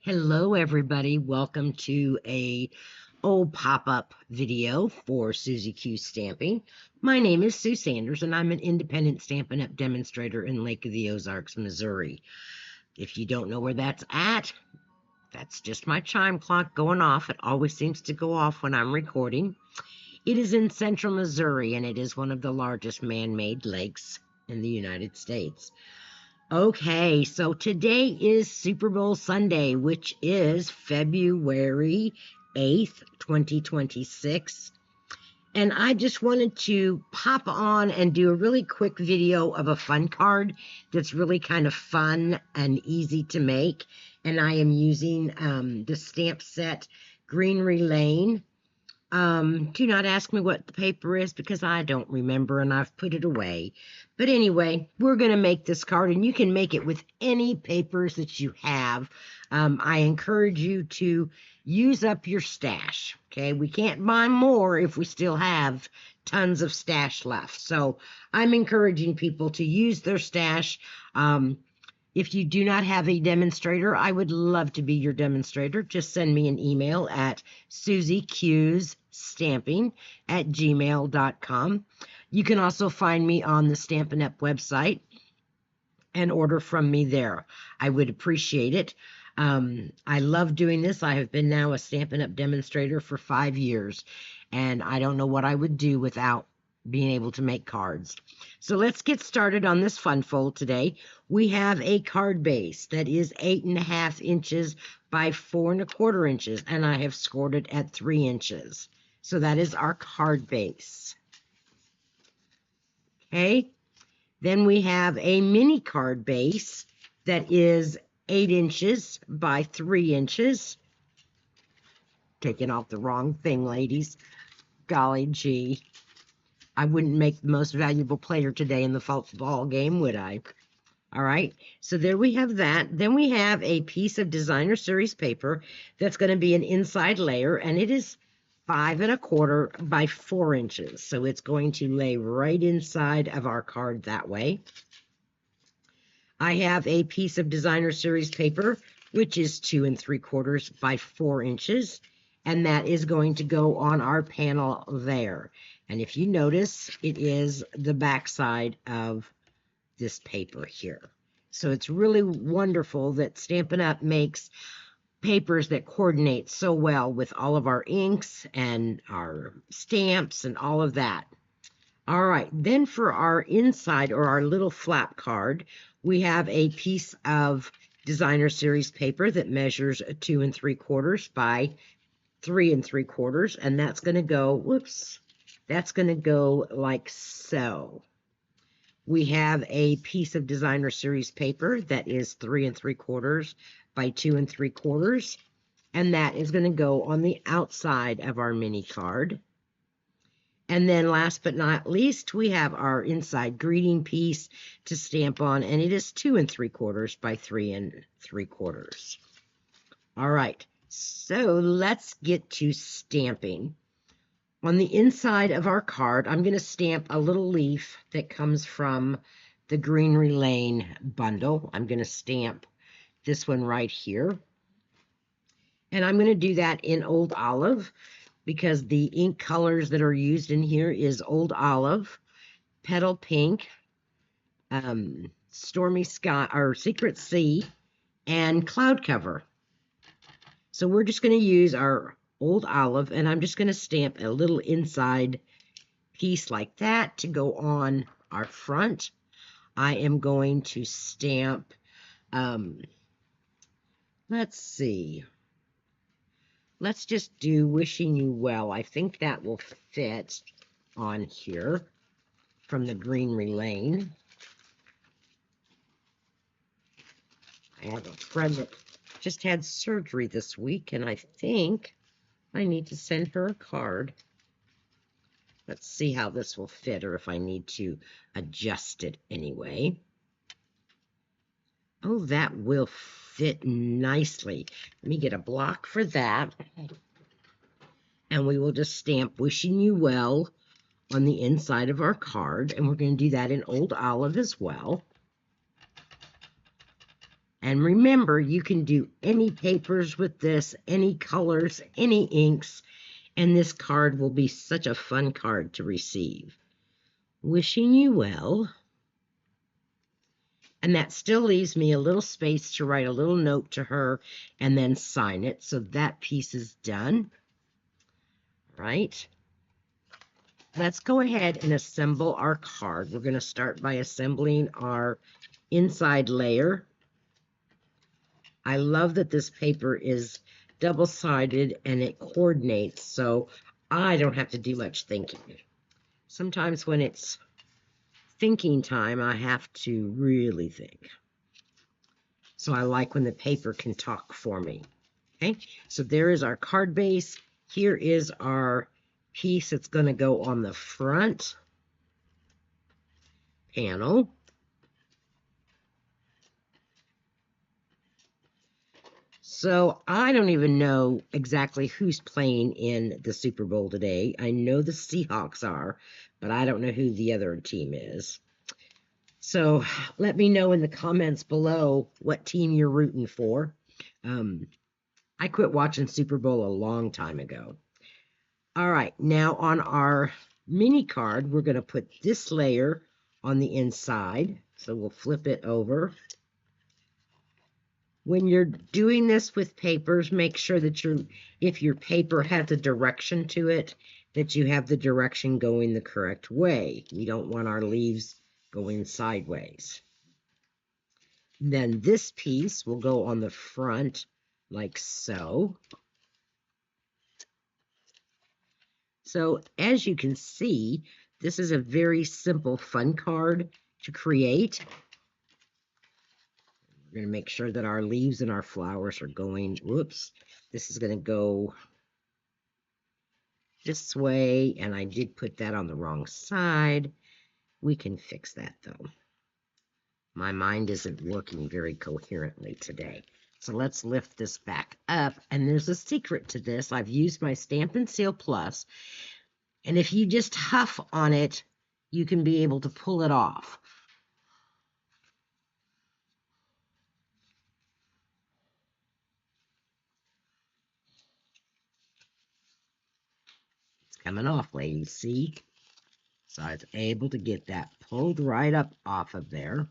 Hello everybody, welcome to a old pop-up video for Suzie Q Stamping. My name is Sue Sanders and I'm an independent Stampin' Up! Demonstrator in Lake of the Ozarks, Missouri. If you don't know where that's at, that's just my chime clock going off. It always seems to go off when I'm recording. It is in central Missouri and it is one of the largest man-made lakes in the United States. Okay, so today is Super Bowl Sunday, which is February 8th, 2026. And I just wanted to pop on and do a really quick video of a fun card that's really kind of fun and easy to make. And I am using the stamp set Greenery Lane. Do not ask me what the paper is because I don't remember and I've put it away. But anyway, we're going to make this card and you can make it with any papers that you have. I encourage you to use up your stash. Okay, we can't buy more if we still have tons of stash left. So I'm encouraging people to use their stash. If you do not have a demonstrator, I would love to be your demonstrator. Just send me an email at SuzieQsStamping@gmail.com. You can also find me on the Stampin' Up! Website and order from me there. I would appreciate it. I love doing this. I have been now a Stampin' Up! Demonstrator for 5 years, and I don't know what I would do without being able to make cards. So let's get started on this fun fold today. We have a card base that is 8.5 inches by 4.25 inches, and I have scored it at 3 inches. So that is our card base. Okay, then we have a mini card base that is 8 inches by 3 inches. Taking off the wrong thing, ladies. Golly gee. I wouldn't make the most valuable player today in the football game, would I? All right, so there we have that. Then we have a piece of designer series paper that's going to be an inside layer, and it is 5.25 by 4 inches. So it's going to lay right inside of our card that way. I have a piece of designer series paper, which is 2.75 by 4 inches, and that is going to go on our panel there. And if you notice, it is the back side of this paper here. So it's really wonderful that Stampin' Up! Makes papers that coordinate so well with all of our inks and our stamps and all of that. All right, then for our inside or our little flap card, we have a piece of designer series paper that measures 2.75 by 3.75, and that's going to go, whoops, that's going to go like so. We have a piece of designer series paper that is 3.75 by 2.75, and that is going to go on the outside of our mini card. And then last but not least, we have our inside greeting piece to stamp on, and it is 2.75 by 3.75. All right, so let's get to stamping. On the inside of our card, I'm going to stamp a little leaf that comes from the Greenery Lane bundle. I'm going to stamp this one right here. And I'm going to do that in Old Olive because the ink colors that are used in here is Old Olive, Petal Pink, Stormy Sky, or Secret Sea, and Cloud Cover. So we're just going to use our Old Olive, and I'm just going to stamp a little inside piece like that to go on our front. I am going to stamp, let's see, let's just do Wishing You Well. I think that will fit on here from the Greenery Lane. I have a friend that just had surgery this week, and I think I need to send her a card. Let's see how this will fit, or if I need to adjust it anyway. Oh, that will fit nicely. Let me get a block for that. And we will just stamp Wishing You Well on the inside of our card. And we're going to do that in Old Olive as well. And remember, you can do any papers with this, any colors, any inks, and this card will be such a fun card to receive. Wishing you well. And that still leaves me a little space to write a little note to her and then sign it. So that piece is done. Right? Let's go ahead and assemble our card. We're going to start by assembling our inside layer. I love that this paper is double-sided and it coordinates, so I don't have to do much thinking. Sometimes when it's thinking time, I have to really think. So I like when the paper can talk for me. Okay, so there is our card base. Here is our piece that's going to go on the front panel. So I don't even know exactly who's playing in the Super Bowl today. I know the Seahawks are, but I don't know who the other team is. So let me know in the comments below what team you're rooting for. I quit watching Super Bowl a long time ago. All right, now on our mini card, we're going to put this layer on the inside. So we'll flip it over. When you're doing this with papers, make sure that if your paper has a direction to it, that you have the direction going the correct way. We don't want our leaves going sideways. Then this piece will go on the front like so. So as you can see, this is a very simple, fun card to create. We're going to make sure that our leaves and our flowers are going, whoops, this is going to go this way, and I did put that on the wrong side. We can fix that, though. My mind isn't working very coherently today. So let's lift this back up, and there's a secret to this. I've used my Stampin' Seal Plus, and if you just huff on it, you can be able to pull it off. It's coming off, ladies, see? So I was able to get that pulled right up off of there.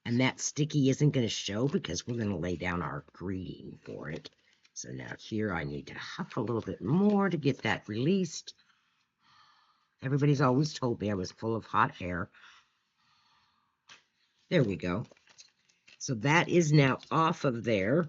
And that sticky isn't going to show because we're going to lay down our greeting for it. So now here I need to huff a little bit more to get that released. Everybody's always told me I was full of hot air. There we go. So that is now off of there.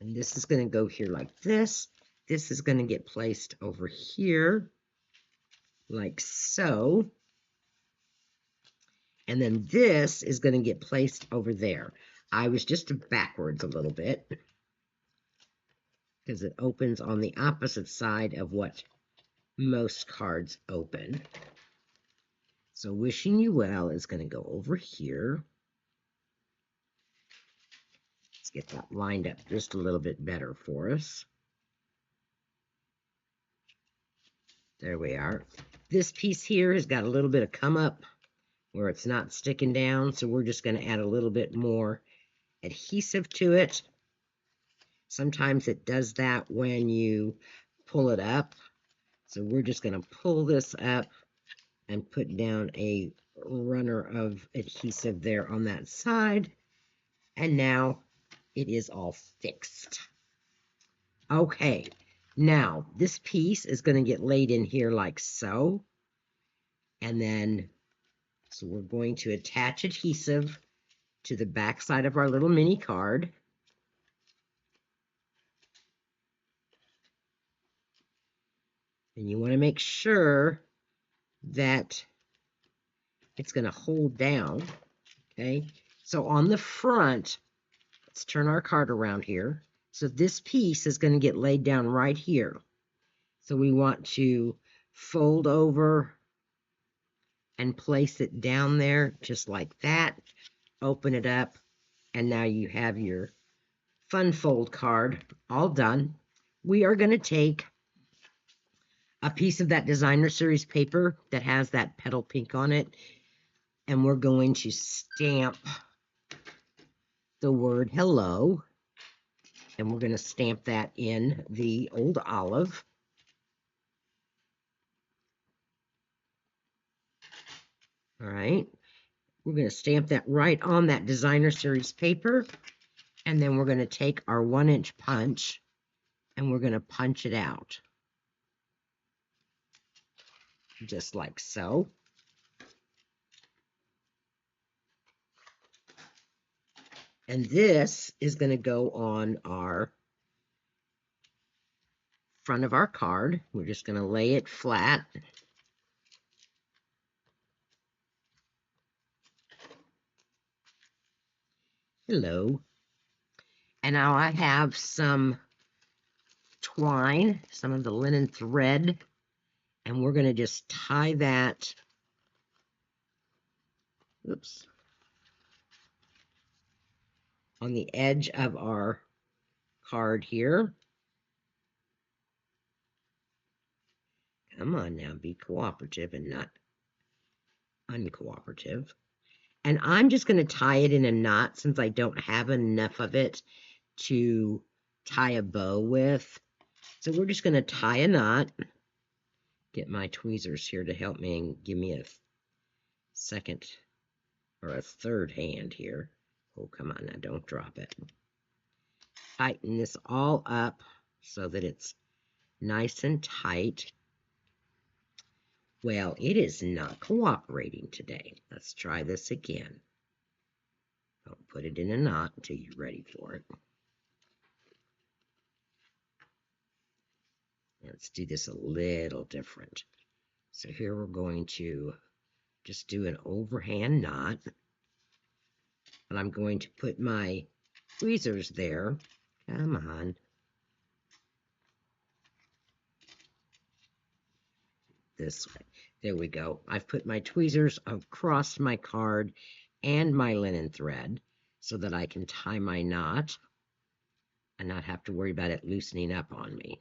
And this is going to go here like this. This is going to get placed over here like so. And then this is going to get placed over there. I was just backwards a little bit because it opens on the opposite side of what most cards open. So wishing you well is going to go over here. Let's get that lined up just a little bit better for us. There we are. This piece here has got a little bit of come up where it's not sticking down, so we're just going to add a little bit more adhesive to it. Sometimes it does that when you pull it up. So we're just going to pull this up and put down a runner of adhesive there on that side. And now it is all fixed. Okay, now this piece is going to get laid in here like so. And then, so we're going to attach adhesive to the back side of our little mini card. And you want to make sure that it's going to hold down, okay? So on the front, let's turn our card around here. So this piece is going to get laid down right here. So we want to fold over and place it down there just like that. Open it up, and now you have your fun fold card all done. We are going to take a piece of that designer series paper that has that petal pink on it, and we're going to stamp the word hello, and we're going to stamp that in the old olive. All right, we're going to stamp that right on that designer series paper, and then we're going to take our 1-inch punch and we're going to punch it out just like so. And this is going to go on our front of our card. We're just going to lay it flat. Hello. And now I have some twine, some of the linen thread, and we're going to just tie that, oops, on the edge of our card here. Come on now, be cooperative and not uncooperative. And I'm just going to tie it in a knot since I don't have enough of it to tie a bow with. So we're just going to tie a knot. Get my tweezers here to help me and give me a second or a third hand here. Oh, come on now, don't drop it. Tighten this all up so that it's nice and tight. Well, it is not cooperating today. Let's try this again. Don't put it in a knot until you're ready for it. Let's do this a little different. So here we're going to just do an overhand knot. But I'm going to put my tweezers there. Come on. This way. There we go. I've put my tweezers across my card and my linen thread so that I can tie my knot and not have to worry about it loosening up on me.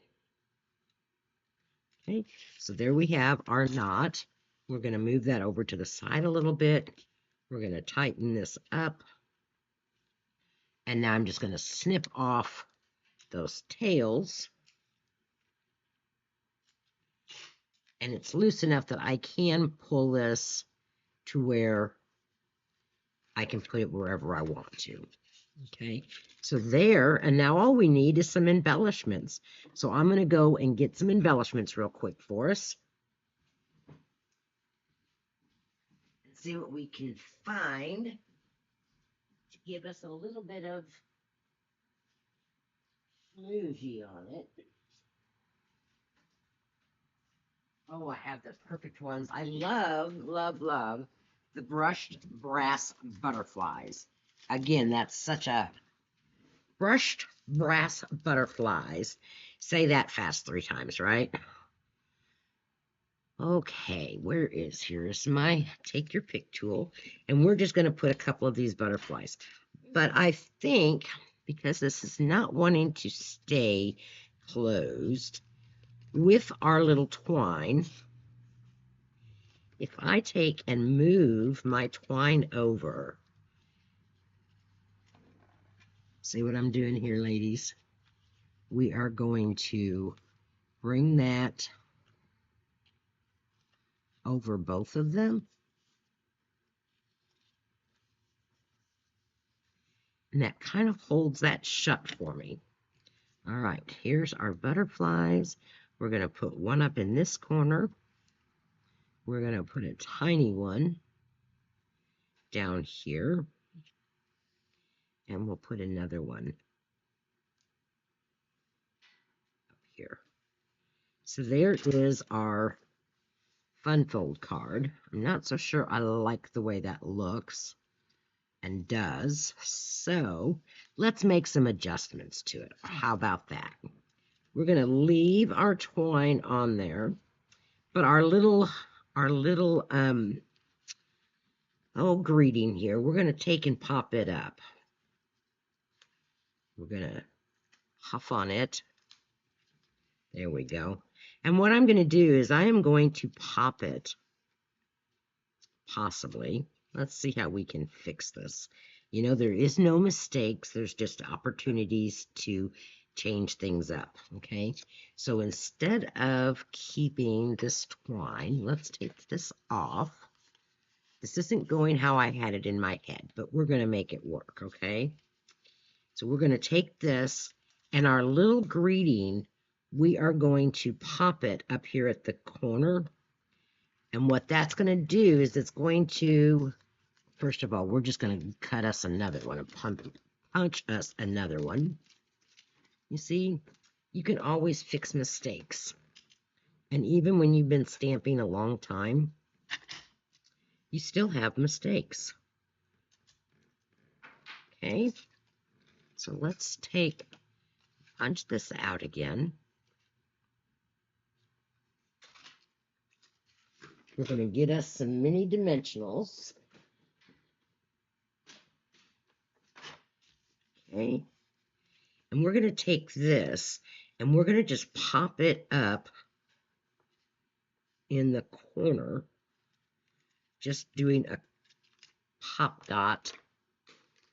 Okay, so there we have our knot. We're going to move that over to the side a little bit. We're going to tighten this up. And now I'm just going to snip off those tails. And it's loose enough that I can pull this to where I can put it wherever I want to. Okay, so there, and now all we need is some embellishments. So I'm going to go and get some embellishments real quick for us. And see what we can find to give us a little bit of floozy on it. Oh, I have the perfect ones. I love, love, love the brushed brass butterflies. Again, that's such a brushed brass butterflies. Say that fast 3 times, right? Okay, here's my take your pick tool, and we're just going to put a couple of these butterflies. But I think because this is not wanting to stay closed, with our little twine, if I take and move my twine over, see what I'm doing here, ladies? We are going to bring that over both of them. And that kind of holds that shut for me. All right, here's our butterflies. We're going to put one up in this corner. We're going to put a tiny one down here. And we'll put another one up here. So there is our fun fold card. I'm not so sure I like the way that looks and does. So let's make some adjustments to it. How about that? We're going to leave our twine on there, but our little greeting here, we're going to take and pop it up. We're going to huff on it. There we go. And what I'm going to do is I am going to pop it, possibly. Let's see how we can fix this. You know, there is no mistakes. There's just opportunities to change things up, okay? So instead of keeping this twine, let's take this off. This isn't going how I had it in my head, but we're going to make it work, okay? So we're going to take this, and our little greeting, we are going to pop it up here at the corner. And what that's going to do is it's going to, first of all, we're just going to cut us another one, punch us another one. You see, you can always fix mistakes. And even when you've been stamping a long time, you still have mistakes. Okay, so let's punch this out again. We're going to get us some mini dimensionals. Okay, and we're going to take this and we're going to just pop it up in the corner, just doing a pop dot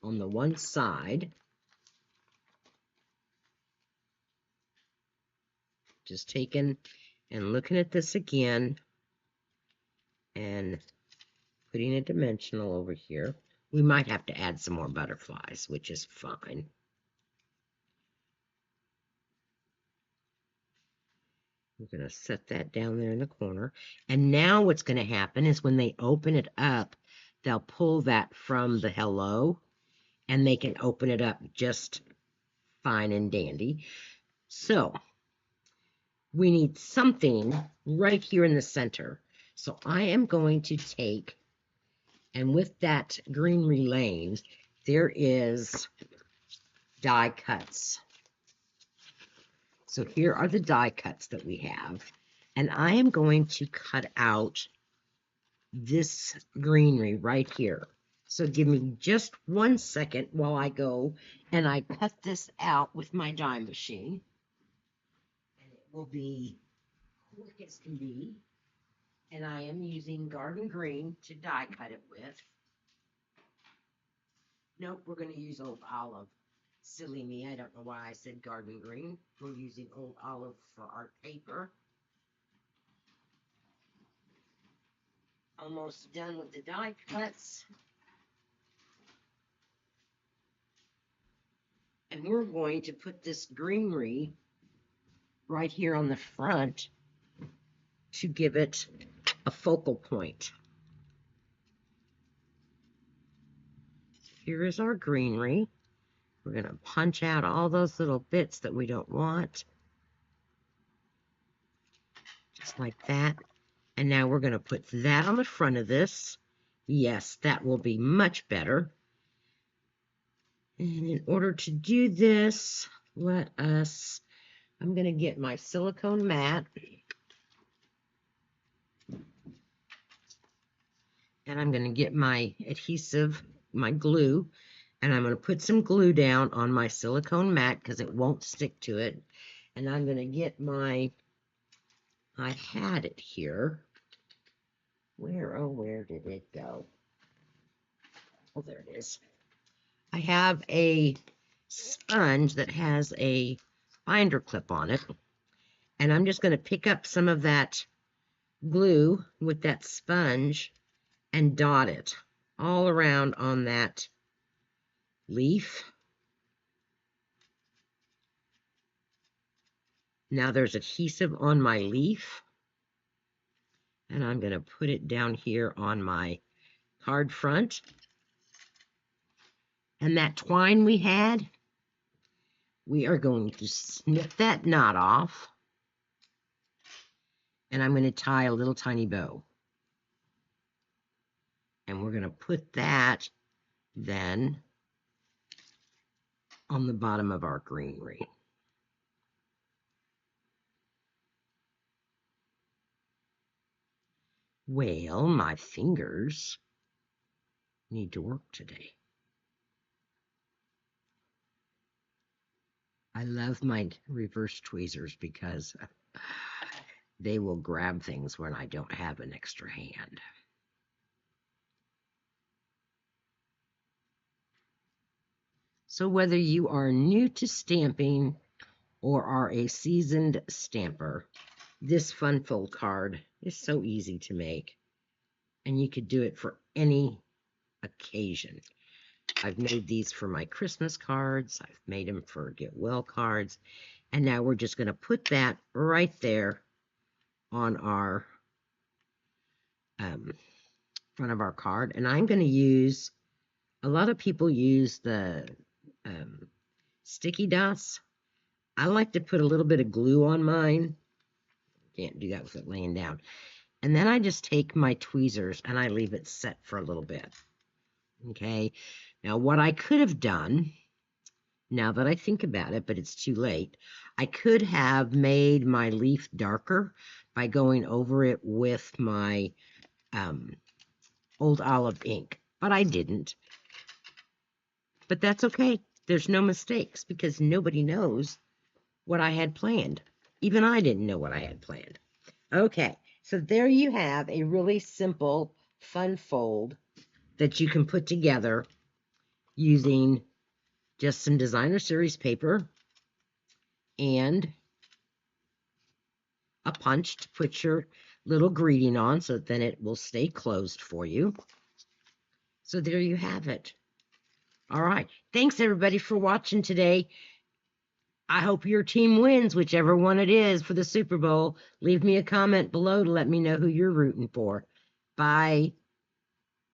on the one side. Just taking and looking at this again and putting a dimensional over here. We might have to add some more butterflies, which is fine. We're going to set that down there in the corner. And now what's going to happen is when they open it up, they'll pull that from the hello, and they can open it up just fine and dandy. So we need something right here in the center. So I am going to take, and with that green relaying, there is die cuts. So here are the die cuts that we have. And I am going to cut out this greenery right here. So give me just 1 second while I go and I cut this out with my die machine. And it will be quick as can be. And I am using garden green to die cut it with. Nope, we're going to use old olive. Silly me, I don't know why I said garden green. We're using old olive for our paper. Almost done with the die cuts. And we're going to put this greenery right here on the front to give it a focal point. Here is our greenery. We're going to punch out all those little bits that we don't want. Just like that. And now we're going to put that on the front of this. Yes, that will be much better. And in order to do this, I'm going to get my silicone mat. And I'm going to get my adhesive, my glue, and I'm going to put some glue down on my silicone mat because it won't stick to it. And I'm going to get I had it here. Where did it go? Oh, there it is. I have a sponge that has a binder clip on it. And I'm just going to pick up some of that glue with that sponge and dot it all around on that leaf. Now there's adhesive on my leaf, and I'm going to put it down here on my card front. And that twine we had, we are going to snip that knot off, and I'm going to tie a little tiny bow. And we're going to put that then on the bottom of our greenery. Well, my fingers need to work today. I love my reverse tweezers because they will grab things when I don't have an extra hand. So whether you are new to stamping or are a seasoned stamper, this fun fold card is so easy to make, and you could do it for any occasion. I've made these for my Christmas cards. I've made them for Get Well cards. And now we're just going to put that right there on our front of our card. And I'm going to use, a lot of people use the sticky dots. I like to put a little bit of glue on mine. Can't do that with it laying down. And then I just take my tweezers and I leave it set for a little bit. Okay. Now what I could have done, now that I think about it, but it's too late, I could have made my leaf darker by going over it with my Old Olive ink, but I didn't. But that's okay. There's no mistakes because nobody knows what I had planned. Even I didn't know what I had planned. Okay, so there you have a really simple, fun fold that you can put together using just some designer series paper and a punch to put your little greeting on so that then it will stay closed for you. So there you have it. All right. Thanks, everybody, for watching today. I hope your team wins, whichever one it is, for the Super Bowl. Leave me a comment below to let me know who you're rooting for. Bye.